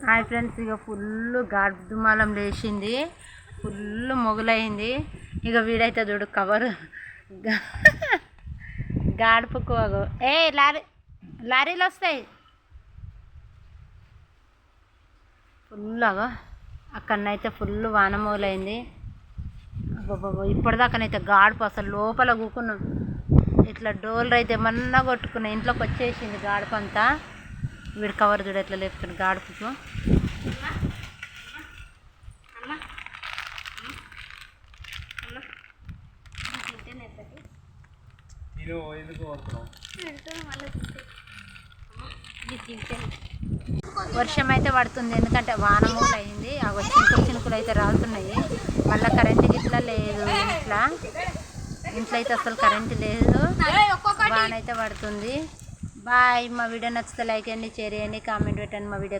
Hi friends, ఇక full గాడుమాలం లేచింది, full మొగులైంది. ఇక వీడైతే చూడు కవర్ గాడుపుకు లారీలు వస్తాయి ఫుల్. అక్కడనైతే ఫుల్ వాన మొగులైంది. ఇప్పటిదాకానైతే గాడుపు అసలు లోపల కూకున్నాం. ఇట్లా డోర్లు అయితే ఏమన్నా కొట్టుకున్నాయి, ఇంట్లోకి వచ్చేసింది గాడుపు అంతా. వీడు కవర్ చూడు ఎట్లా లేపుతాడు గాడుపుకు. వర్షం అయితే పడుతుంది, ఎందుకంటే వాన మూల అయింది. అవి చినుకులు అయితే రాలుతున్నాయి. మళ్ళీ కరెంటు గిట్లా లేదు ఇంట్లో అయితే అసలు కరెంటు లేదు. వాన అయితే పడుతుంది. బాయ్. మా వీడియో నచ్చితే లైక్ చేయండి, షేర్ చేయండి, కామెంట్ పెట్టండి. మా వీడియో